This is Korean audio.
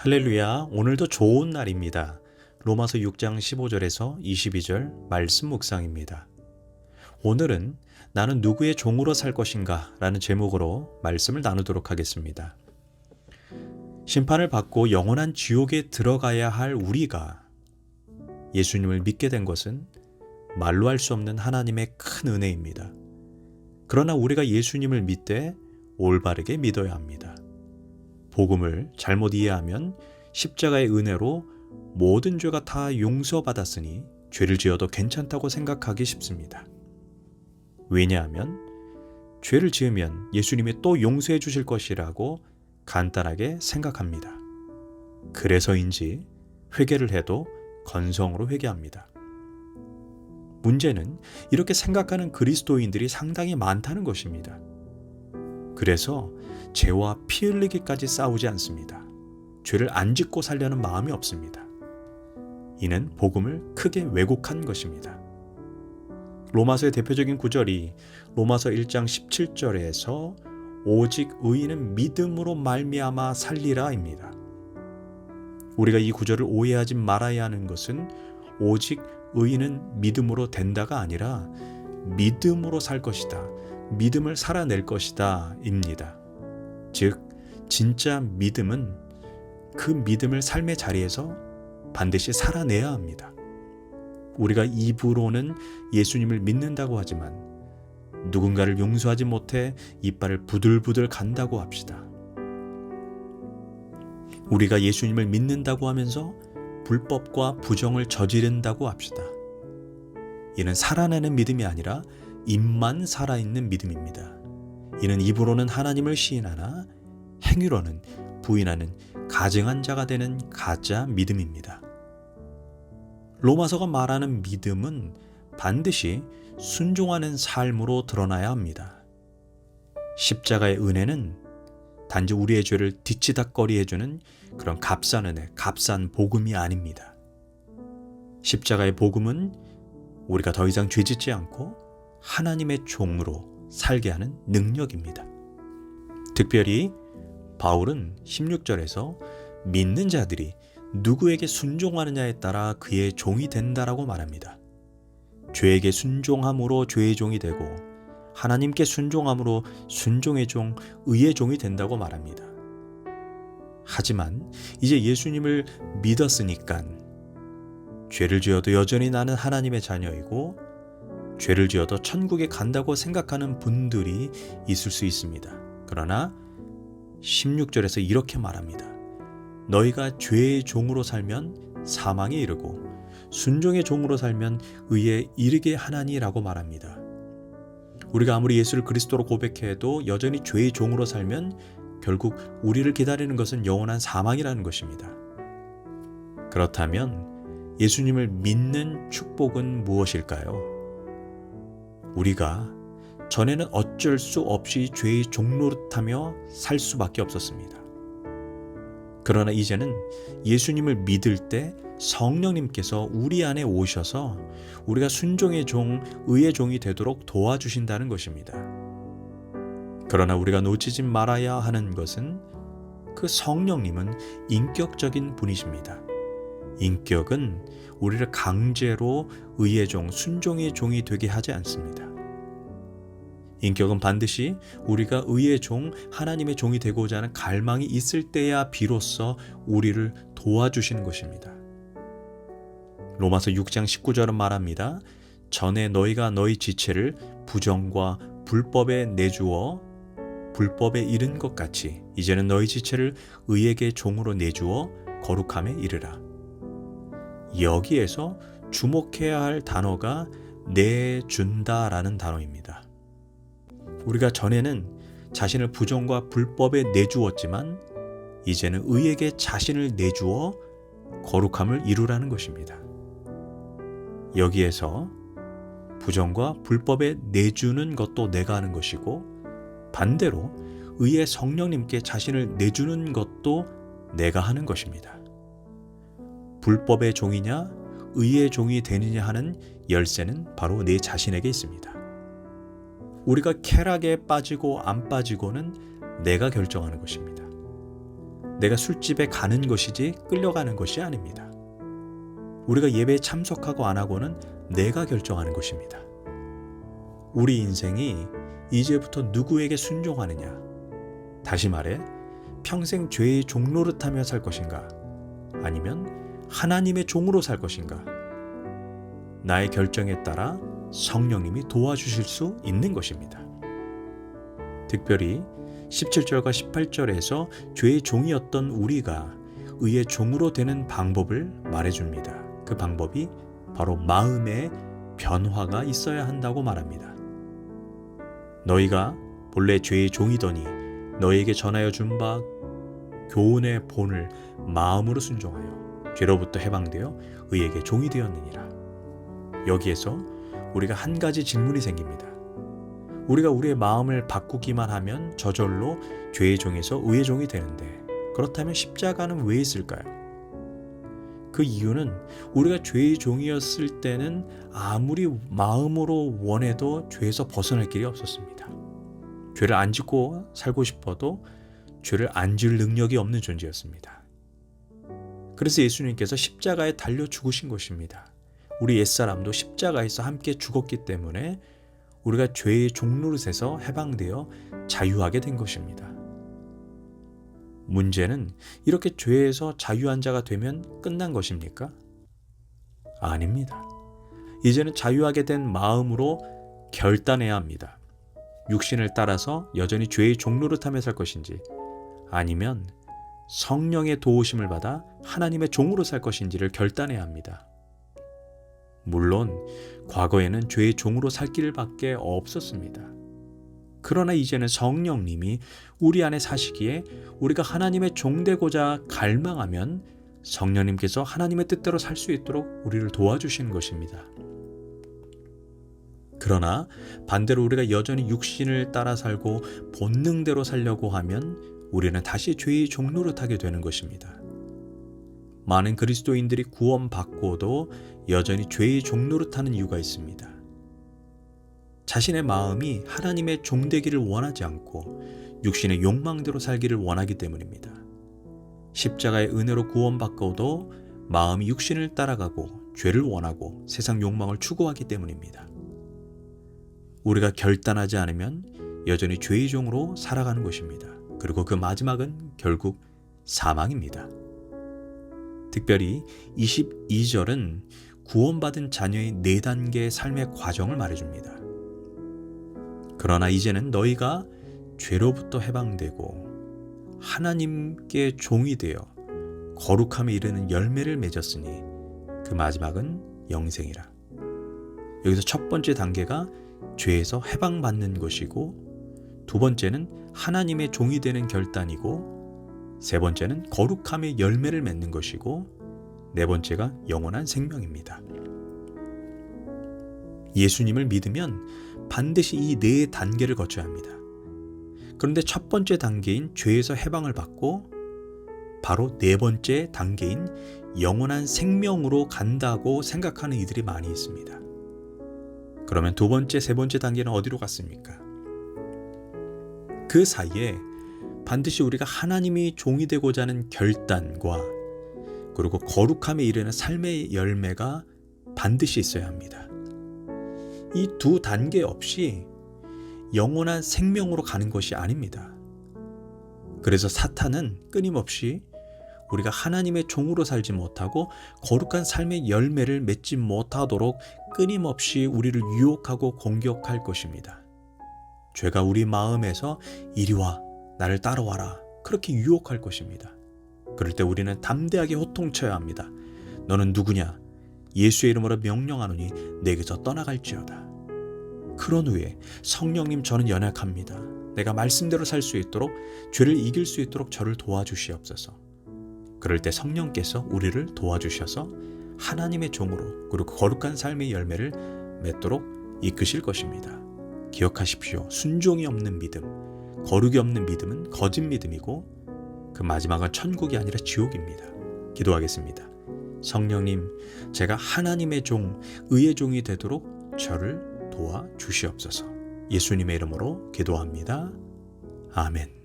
할렐루야, 오늘도 좋은 날입니다. 로마서 6장 15절에서 22절 말씀 묵상입니다. 오늘은 나는 누구의 종으로 살 것인가 라는 제목으로 말씀을 나누도록 하겠습니다. 심판을 받고 영원한 지옥에 들어가야 할 우리가 예수님을 믿게 된 것은 말로 할 수 없는 하나님의 큰 은혜입니다. 그러나 우리가 예수님을 믿되 올바르게 믿어야 합니다. 복음을 잘못 이해하면 십자가의 은혜로 모든 죄가 다 용서받았으니 죄를 지어도 괜찮다고 생각하기 쉽습니다. 왜냐하면 죄를 지으면 예수님이 또 용서해 주실 것이라고 간단하게 생각합니다. 그래서인지 회개를 해도 건성으로 회개합니다. 문제는 이렇게 생각하는 그리스도인들이 상당히 많다는 것입니다. 그래서 죄와 피 흘리기까지 싸우지 않습니다. 죄를 안 짓고 살려는 마음이 없습니다. 이는 복음을 크게 왜곡한 것입니다. 로마서의 대표적인 구절이 로마서 1장 17절에서 오직 의인은 믿음으로 말미암아 살리라입니다. 우리가 이 구절을 오해하지 말아야 하는 것은 오직 의인은 믿음으로 된다가 아니라 믿음으로 살 것이다, 믿음을 살아낼 것이다 입니다. 즉 진짜 믿음은 그 믿음을 삶의 자리에서 반드시 살아내야 합니다. 우리가 입으로는 예수님을 믿는다고 하지만 누군가를 용서하지 못해 이빨을 부들부들 간다고 합시다. 우리가 예수님을 믿는다고 하면서 불법과 부정을 저지른다고 합시다. 이는 살아내는 믿음이 아니라 입만 살아있는 믿음입니다. 이는 입으로는 하나님을 시인하나 행위로는 부인하는 가증한 자가 되는 가짜 믿음입니다. 로마서가 말하는 믿음은 반드시 순종하는 삶으로 드러나야 합니다. 십자가의 은혜는 단지 우리의 죄를 뒤치다꺼리 해주는 그런 값싼 은혜, 값싼 복음이 아닙니다. 십자가의 복음은 우리가 더 이상 죄짓지 않고 하나님의 종으로 살게 하는 능력입니다. 특별히 바울은 16절에서 믿는 자들이 누구에게 순종하느냐에 따라 그의 종이 된다라고 말합니다. 죄에게 순종함으로 죄의 종이 되고 하나님께 순종함으로 순종의 종, 의의 종이 된다고 말합니다. 하지만 이제 예수님을 믿었으니까 죄를 지어도 여전히 나는 하나님의 자녀이고 죄를 지어도 천국에 간다고 생각하는 분들이 있을 수 있습니다. 그러나 16절에서 이렇게 말합니다. 너희가 죄의 종으로 살면 사망에 이르고 순종의 종으로 살면 의에 이르게 하나니라고 말합니다. 우리가 아무리 예수를 그리스도로 고백해도 여전히 죄의 종으로 살면 결국 우리를 기다리는 것은 영원한 사망이라는 것입니다. 그렇다면 예수님을 믿는 축복은 무엇일까요? 우리가 전에는 어쩔 수 없이 죄의 종노릇하며 살 수밖에 없었습니다. 그러나 이제는 예수님을 믿을 때 성령님께서 우리 안에 오셔서 우리가 순종의 종, 의의 종이 되도록 도와주신다는 것입니다. 그러나 우리가 놓치지 말아야 하는 것은 그 성령님은 인격적인 분이십니다. 인격은 우리를 강제로 의의 종, 순종의 종이 되게 하지 않습니다. 인격은 반드시 우리가 의의 종, 하나님의 종이 되고자 하는 갈망이 있을 때야 비로소 우리를 도와주시는 것입니다. 로마서 6장 19절은 말합니다. 전에 너희가 너희 지체를 부정과 불법에 내주어 불법에 이른 것 같이 이제는 너희 지체를 의에게 종으로 내주어 거룩함에 이르라. 여기에서 주목해야 할 단어가 내준다라는 단어입니다. 우리가 전에는 자신을 부정과 불법에 내주었지만 이제는 의에게 자신을 내주어 거룩함을 이루라는 것입니다. 여기에서 부정과 불법에 내주는 것도 내가 하는 것이고 반대로 의의 성령님께 자신을 내주는 것도 내가 하는 것입니다. 불법의 종이냐 의의 종이 되느냐 하는 열쇠는 바로 내 자신에게 있습니다. 우리가 쾌락에 빠지고 안 빠지고는 내가 결정하는 것입니다. 내가 술집에 가는 것이지 끌려가는 것이 아닙니다. 우리가 예배에 참석하고 안 하고는 내가 결정하는 것입니다. 우리 인생이 이제부터 누구에게 순종하느냐, 다시 말해 평생 죄의 종노릇하며 살 것인가, 아니면 하나님의 종으로 살 것인가, 나의 결정에 따라 성령님이 도와주실 수 있는 것입니다. 특별히 17절과 18절에서 죄의 종이었던 우리가 의의 종으로 되는 방법을 말해줍니다. 그 방법이 바로 마음의 변화가 있어야 한다고 말합니다. 너희가 본래 죄의 종이더니 너희에게 전하여 준 바 교훈의 본을 마음으로 순종하여 죄로부터 해방되어 의에게 종이 되었느니라. 여기에서 우리가 한 가지 질문이 생깁니다. 우리가 우리의 마음을 바꾸기만 하면 저절로 죄의 종에서 의의 종이 되는데, 그렇다면 십자가는 왜 있을까요? 그 이유는 우리가 죄의 종이었을 때는 아무리 마음으로 원해도 죄에서 벗어날 길이 없었습니다. 죄를 안 짓고 살고 싶어도 죄를 안 지을 능력이 없는 존재였습니다. 그래서 예수님께서 십자가에 달려 죽으신 것입니다. 우리 옛사람도 십자가에서 함께 죽었기 때문에 우리가 죄의 종노릇에서 해방되어 자유하게 된 것입니다. 문제는 이렇게 죄에서 자유한 자가 되면 끝난 것입니까? 아닙니다. 이제는 자유하게 된 마음으로 결단해야 합니다. 육신을 따라서 여전히 죄의 종노릇하며 살 것인지, 아니면 성령의 도우심을 받아 하나님의 종으로 살 것인지를 결단해야 합니다. 물론 과거에는 죄의 종으로 살 길밖에 없었습니다. 그러나 이제는 성령님이 우리 안에 사시기에 우리가 하나님의 종 되고자 갈망하면 성령님께서 하나님의 뜻대로 살 수 있도록 우리를 도와주시는 것입니다. 그러나 반대로 우리가 여전히 육신을 따라 살고 본능대로 살려고 하면 우리는 다시 죄의 종노릇하게 되는 것입니다. 많은 그리스도인들이 구원받고도 여전히 죄의 종노릇하는 이유가 있습니다. 자신의 마음이 하나님의 종되기를 원하지 않고 육신의 욕망대로 살기를 원하기 때문입니다. 십자가의 은혜로 구원받고도 마음이 육신을 따라가고 죄를 원하고 세상 욕망을 추구하기 때문입니다. 우리가 결단하지 않으면 여전히 죄의 종으로 살아가는 것입니다. 그리고 그 마지막은 결국 사망입니다. 특별히 22절은 구원받은 자녀의 4단계의 삶의 과정을 말해줍니다. 그러나 이제는 너희가 죄로부터 해방되고 하나님께 종이 되어 거룩함에 이르는 열매를 맺었으니 그 마지막은 영생이라. 여기서 첫 번째 단계가 죄에서 해방받는 것이고, 두 번째는 하나님의 종이 되는 결단이고, 세 번째는 거룩함의 열매를 맺는 것이고, 네 번째가 영원한 생명입니다. 예수님을 믿으면 반드시 이 4단계를 거쳐야 합니다. 그런데 첫 번째 단계인 죄에서 해방을 받고 바로 4번째 단계인 영원한 생명으로 간다고 생각하는 이들이 많이 있습니다. 그러면 두 번째, 세 번째 단계는 어디로 갔습니까? 그 사이에 반드시 우리가 하나님이 종이 되고자 하는 결단과 그리고 거룩함에 이르는 삶의 열매가 반드시 있어야 합니다. 이 두 단계 없이 영원한 생명으로 가는 것이 아닙니다. 그래서 사탄은 끊임없이 우리가 하나님의 종으로 살지 못하고 거룩한 삶의 열매를 맺지 못하도록 끊임없이 우리를 유혹하고 공격할 것입니다. 죄가 우리 마음에서 이리 와, 나를 따라와라, 그렇게 유혹할 것입니다. 그럴 때 우리는 담대하게 호통쳐야 합니다. 너는 누구냐? 예수의 이름으로 명령하노니 내게서 떠나갈지어다. 그런 후에 성령님, 저는 연약합니다. 내가 말씀대로 살 수 있도록, 죄를 이길 수 있도록 저를 도와주시옵소서. 그럴 때 성령께서 우리를 도와주셔서 하나님의 종으로 그리고 거룩한 삶의 열매를 맺도록 이끄실 것입니다. 기억하십시오. 순종이 없는 믿음, 거룩이 없는 믿음은 거짓 믿음이고 그 마지막은 천국이 아니라 지옥입니다. 기도하겠습니다. 성령님, 제가 하나님의 종, 의의 종이 되도록 저를 도와주시옵소서. 예수님의 이름으로 기도합니다. 아멘.